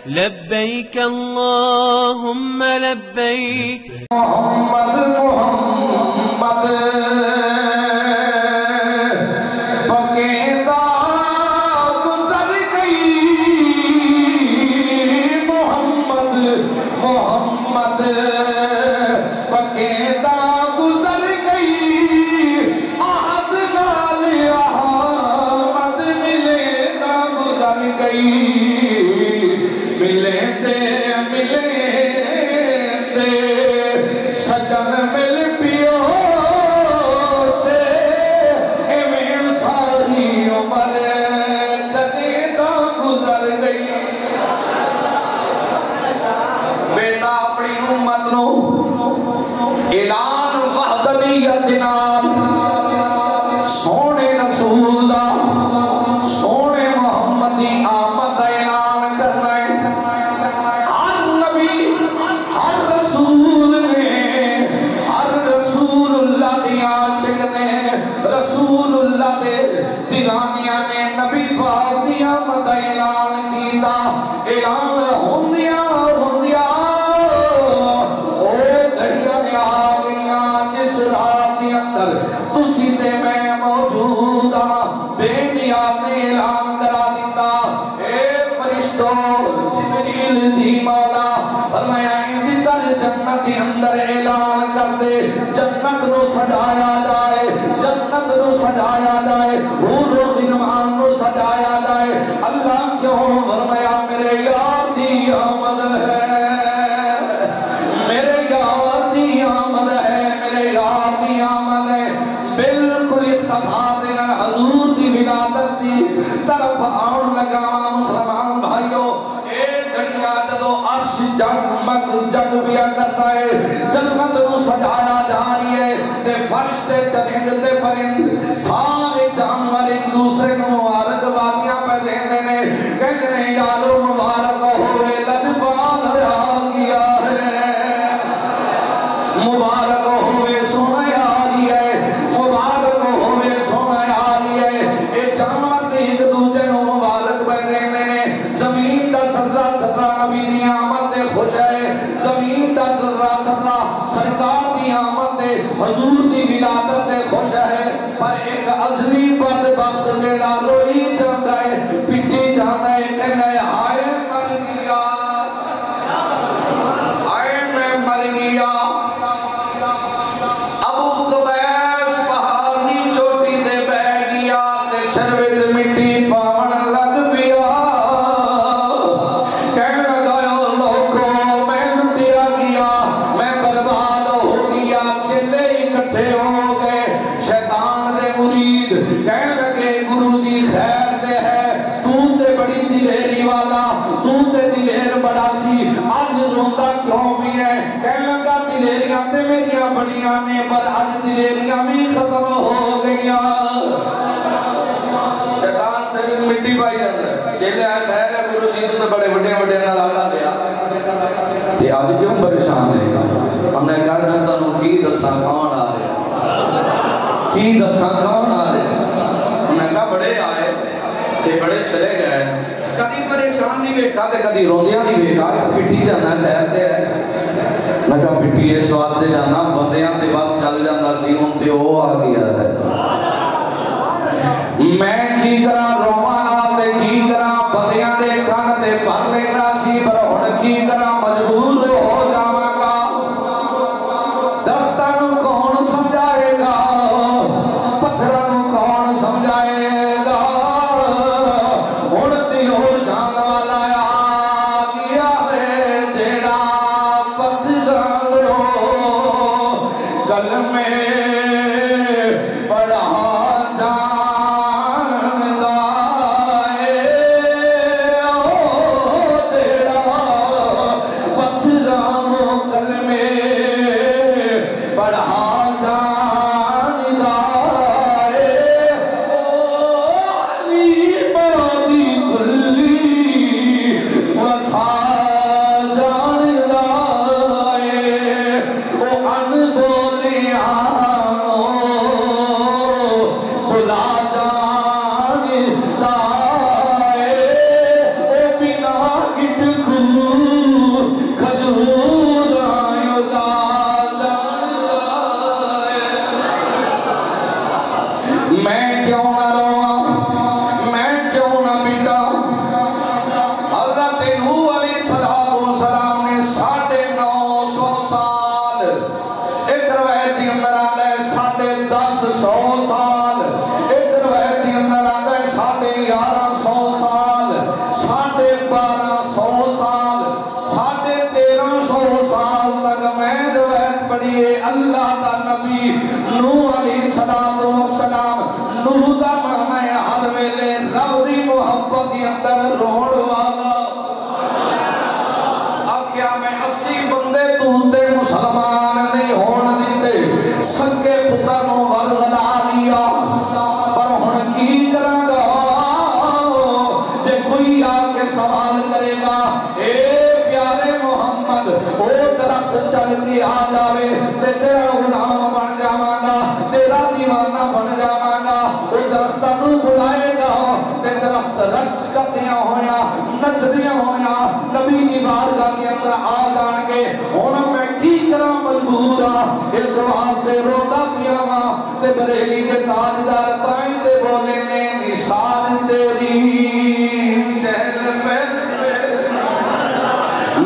لبيك اللهم لبيك محمد محمد پکیدہ گزر گئی محمد محمد پکیدہ گزر گئی عہد نال احمد ملے دا گزر گئی ملے دے سجن مل پیو سے ایویں ساری عمر کلیدہ گزر گئی بیٹا اپنی امت نو اعلان وحدانیت نال سونے رسول دا سونے محمد دی آمد دا اعلان کرنا ہے ہر نبی ہر رسول نے ہر رسول اللہ دی عاشق نے رسول اللہ دے دیوانیاں نے نبی پاک دی آمد دا اعلان کیتا اعلان ہوندیاں او گھڑیاں میں آ گئیاں جس رات کے اندر تسی تے میں موجود ہاں بے نیاز نے اعلان کرا دیتا اے فرشتوں جبریل جی مولا فرمایا اندھی کر جنت کے اندر اعلان کر دے جنت نو سجایا جائے جنت نو سجایا جائے حور و غلمان نو سجایا جائے اللہ کیوں فرمایا میرے یار دی آمد ہے میرے یار دی آمد ہے میرے یار دی آمد ہے بالکل اختصار دینا حضور دی ولادت دی طرف آن لگا مسلمان بھائیوں اے گھڑیاں جدو عرش جگمگ جگ بیا کرتا ہے جنت نو سجایا جا رہی ہے تے فرشتے چلیں تے پرند سارے جانور ایک دوسرے نو مبارک بادیاں پہ دینے نے کہتے ہیں یارو مبارک ہوئے لجپال آ گیا ہے مبارک ہوئے سونا آ رہی ہے مبارک ہوئے سونا آ رہی ہے اے جانور ایک دوسرے نو مبارک پہ دینے نے زمین دا ذرہ ذرہ نبی دی آمد دے خوش ہے زمین دا ذرہ ذرہ سرکار دی آمد دے حضور دی ولادت دے خوش ہے پر ایک ازلی بدبخت جیڑا روئی جاندہ ہے پٹی جاندہ ہے کہنا ہے آئے مر گیا آئے میں مر گیا ابو قبیس پہاڑ دی چوٹی دے بہ گیا تے شرویت مٹی پاون لگ پیا کہنے لگا لوگوں میں لٹیا گیا میں برباد ہو گیا چلے اکٹھے ہو گئے شیطان دے مرید کہنے لگے گرو جی خیر دے ہے تو تے بڑی دلیری والا تو تے دلیر بڑا سی آج روندہ کیوں بھی ہے کہنے لگا دلیریاں تے میریاں بڑیاں نے پر آج دلیریاں بھی ختم ہو گیا شیطان سے بھی مٹی پائی جاتا ہے چلے آئے خیر ہے گرو جی تو بڑے بڑے بڑے نہ لالا دیا تے آج کیوں پریشان ہے ہم نے کہا جنتا نو کی دساں کون آ رہے کی دساں کون آ رہے ہم نے کہا بڑے آئے تے بڑے چلے گئے کدی پریشان نہیں بیکھا تے کدی روندیاں نہیں بیکھا پٹی جانا خیر تے ہے میں کہا پٹی اس واسطے جانا بندیاں تے وقت چل جانا سی ہوں تے وہ آ گیا ہے میں کی کرا رومانا تے کی کرا بندیاں دے کان تے پر لینا سی پر ہن کی کرا مجبور ہو جاواں گا دستاں نو کون سمجھائے گا پتھراں نو کون سمجھائے گا ہن دیو شان والا آ گیا ہے جیڑا پتھراں نو گل میں بڑا جاندا ہے او جیڑا حضرت نوح علیہ السلام نے 950 سال، ایک روایت کے اندر آتا ہے 1050 سال، ایک روایت کے اندر آتا ہے 1150 سال، 1250 سال، 1350 سال تک میں روایت پڑھی ہے اللہ دا نبی نوح علیہ السلام، نوح دا معنی ہے ہر ویلے رب دی محبت کے اندر روڑ والا۔ آکھیا میں 80 بندے تولتے مسلمان نہیں ہون دیتے، سکے پتر نو ورغلا لیا، پر ہن کی کراں گا جے کوئی آکے سوال کرے گا اے پیارے محمد او درخت چل کے آ جاوے تے تیرا غلام بن جاواں گا، تیرا دیوانہ بن جاواں گا، او درخت نو بلائے گا تے درخت رقص کردیاں ہویاں نچدیاں ہویاں نبی دی بارگاہ کے اندر آ جان گے۔ ہن میں کی کراں مجبور ہاں اس واسطے روتا پیا واں تے بریلی دے تاجدار تائیں دے بولے نے مثال تیری چہل پہل پہ،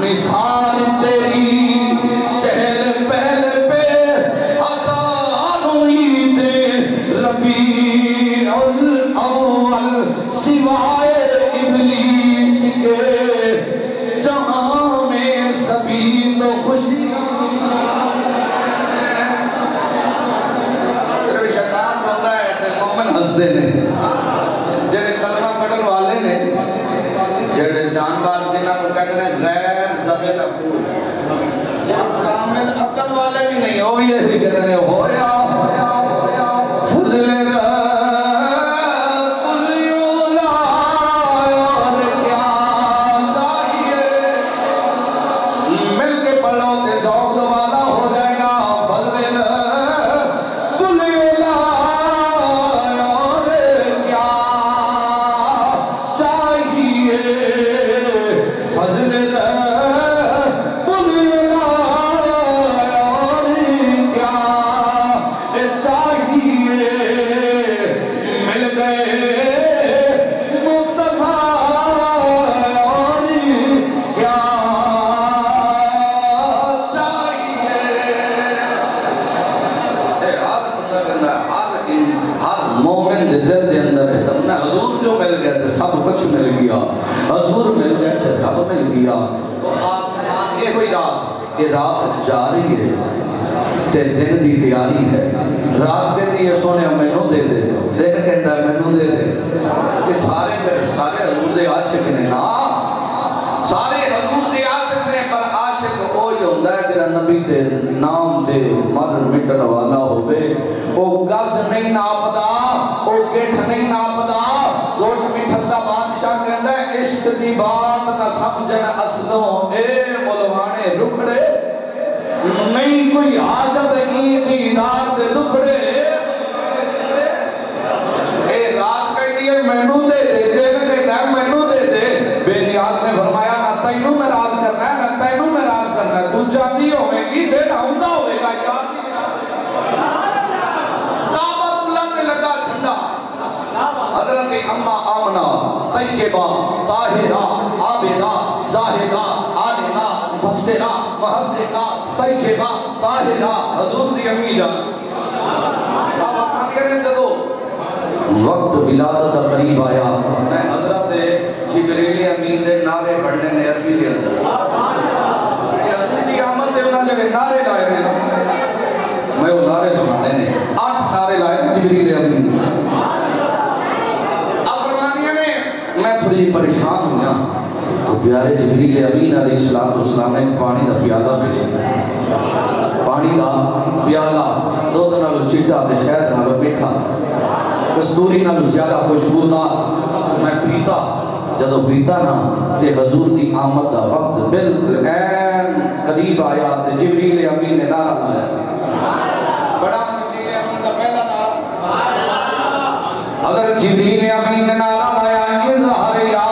مثال تیری چہل پہل پہ ہزاروں عیدیں ربیع الاول سوائے ابلیس کے جہاں میں سبھی تو خوشیاں۔ جب شیطان بولتا ہے تو مومن ہستے نے، جڑے کلمہ پڑھن والے نے، جڑے جانبار جنہاں کو کہتے ہیں غیر زبل عقول، کامل عقل والے بھی نہیں ہو، یہ بھی کہتے ہیں ہویا فضل رب الیولا اور کیا چاہیے، مل کے پڑھو تے ذوق دوبارہ ہو جائے گا، فضل رب الیولا اور کیا چاہیے، فضل رب الیولا اور کیا چاہیے، مل گئے مصطفیٰ اور کیا چاہیے۔ ہر مومن دے دل دے اندر ہے تم نے حضور جو مل گئے تھے سب کچھ مل گیا، حضور مل گئے تھے رب مل گیا۔ تو آسمان یہ ہوئی رات، یہ رات جاری ہے تے دن دی تیاری ہے، رات کے دیئے سونے مینوں دے دے، دن کہتا ہے مینوں دے دے، یہ سارے حضور دے عاشق نے نا، سارے حضور دے عاشق نے، پر عاشق ہوئی ہوندہ ہے جنہا نبی تے نام تے مر مٹن والا ہوئے، او گز نہیں ناپدا، او گٹھ نہیں ناپدا، گوٹ مٹھن دا بادشاہ کہندہ ہے عشق دی بات نہ سمجھن اصلوں اے ملوانے رکھڑے، نہیں کوئی حاجت ہی دینار دے دکھڑے، اے رات کہتی ہے مینوں دے دے، دن کہتا ہے مینوں دے دے، بے نیاز نے فرمایا نہ تینوں ناراض کرنا ہے نہ تینوں ناراض کرنا ہے، تو چاہتی ہوئے گی دن آؤندہ ہوئے گا یاد کعبۃ اللہ نے لگا جھنڈا، حضرت اماں آمنہ طیبہ طاہرہ عابدہ زاہدہ عالمہ مفسرہ محققہ طیبہ طاہرہ حضور دی امی جان وقت ولادت قریب آیا، میں حضرت جبریل امین دے نعرے پڑھنے نے عربی دے اندر حضور دی آمد دے انہاں جڑے نعرے لائے نے میں وہ نعرے سنانے نے 8 نعرے لائے نے جبریل امین۔ اب فرمانیہ نے میں تھوڑی پریشان ہویا تو پیارے جبریل امین علیہ السلام نے پانی دا پیالہ پیش کیا، پانی دا پیالہ دودھ نالو چٹا تے شہد نالو میٹھا کستوری نالو زیادہ خوشبودار میں پیتا، جدو پیتا نا تے حضور دی آمد دا وقت بالکل این قریب آیا تے جبریل امین نے نعرہ لایا، بڑا جبریل امین کا پہلا نعرہ، اگر جبریل امین نے نعرہ لایا اظہار یا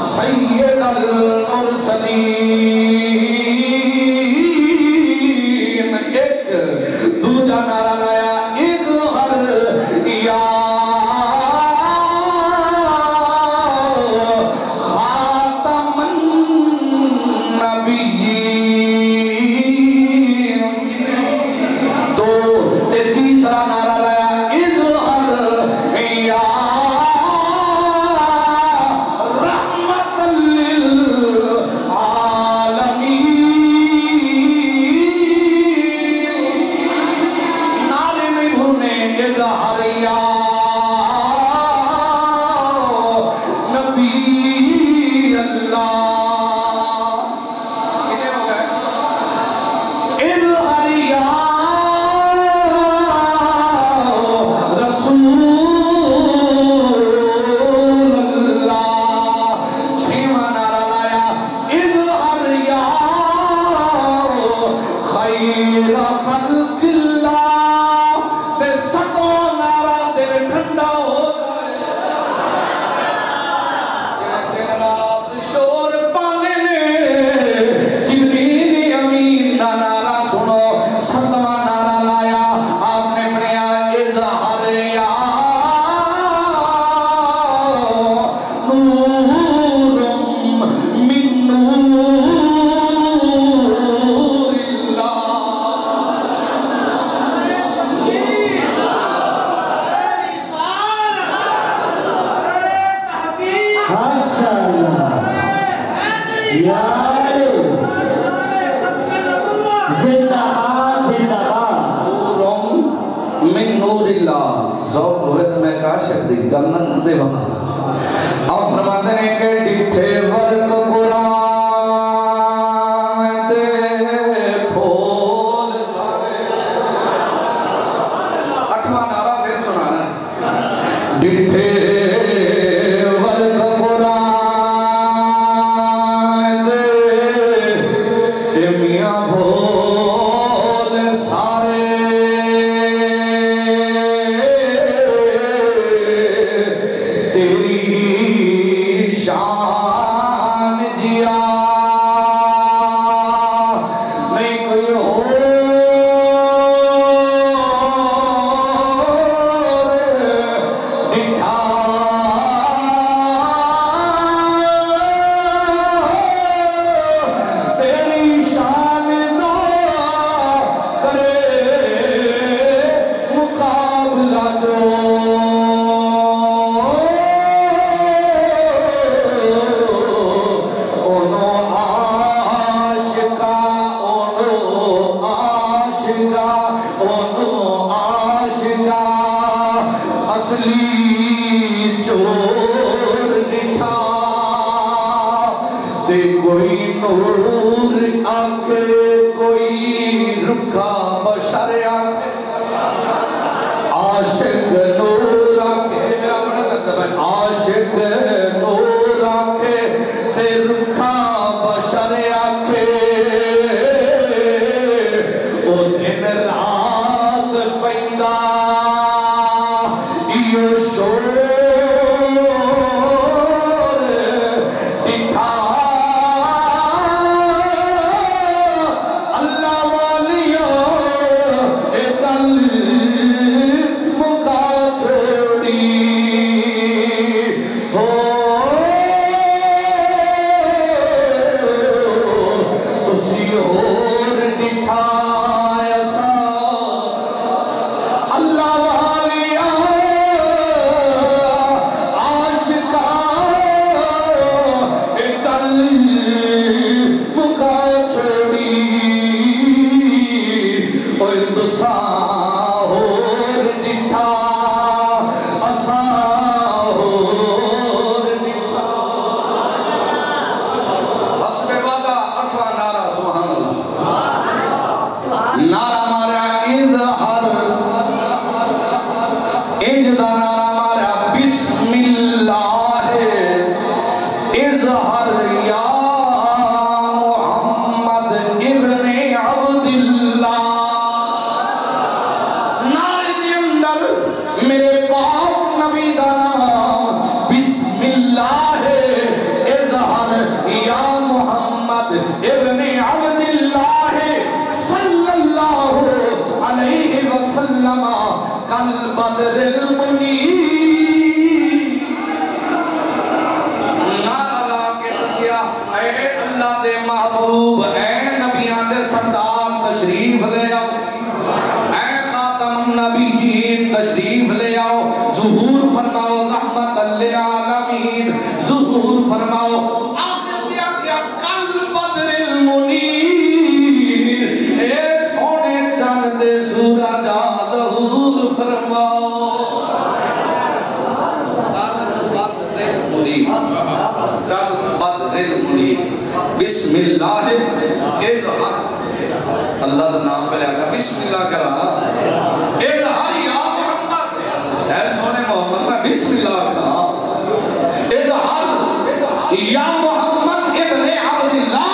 سید المرسلین، ایک دوجہ نعرہ لایا اظہر یا من نور اللہ ذوق ہوئے تو میں کاشف دی گلنگ دے وہاں آپ فرماتے ہیں کہ ڈٹھے ورد قرآن دے پھول سارے 8واں نعرہ پھر سنا رہا ہے ڈٹھے ورد قرآن دے میاں پھول سارے شان جیا نہیں کوئی ہو دکھا تیری شان نہ کرے مقابلہ دو اصلی چور نٹھا تے کوئی نور آکے کوئی رکھا بشر آکے عاشق نور آکے میرا بڑا لگتا ہے عاشق نور آکے تے رکھا بشر آکے او دن رات پیدا محبوب اے نبیان دے سردار تشریف لے آؤ اے خاتم النبیین تشریف لے آؤ ظہور فرماؤ رحمت للعالمین ظہور فرماؤ آخر دیا کیا کل بدر المنیر اے سونے چاند سورج ظہور فرماؤ کل بدر المنیر بسم اللہ اللہ دا نام پہ لے آگا بسم اللہ کرا اظہر یا محمد اے سونے محمد میں بسم اللہ کہا اظہر یا محمد ابن عبداللہ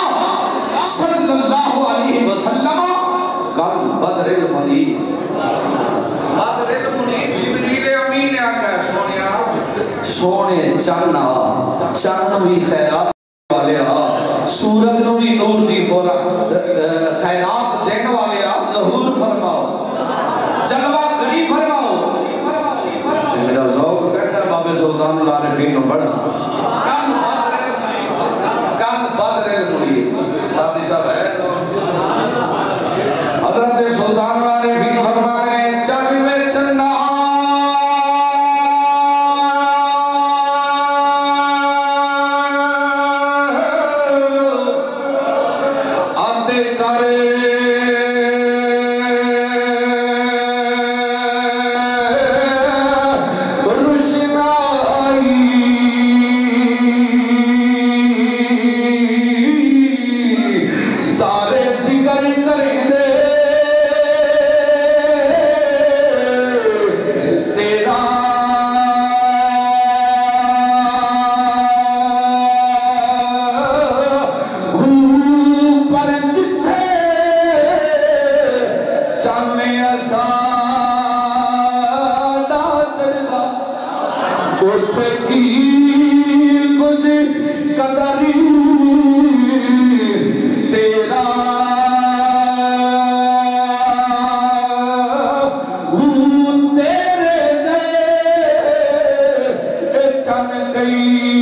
صلی اللہ علیہ وسلم کل بدر المنیر بدر المنیر جبریل امین نے آکا ہے سونے چاندہ چاندوی خیرات والے سورج نو بھی نور دی خیرات دین والے ظہور فرماؤ جلوہ غریب فرماؤ میرا ذوق کہتا ہے باب سلطان العارفین نو پڑھا کل بدر المنیر صاحب صاحب ہے حضرت سلطان العارفین فرما رہے ہیں چڑھوے چنہ اٹھ کی کچھ قدری تیرا تیرے دے چن گئی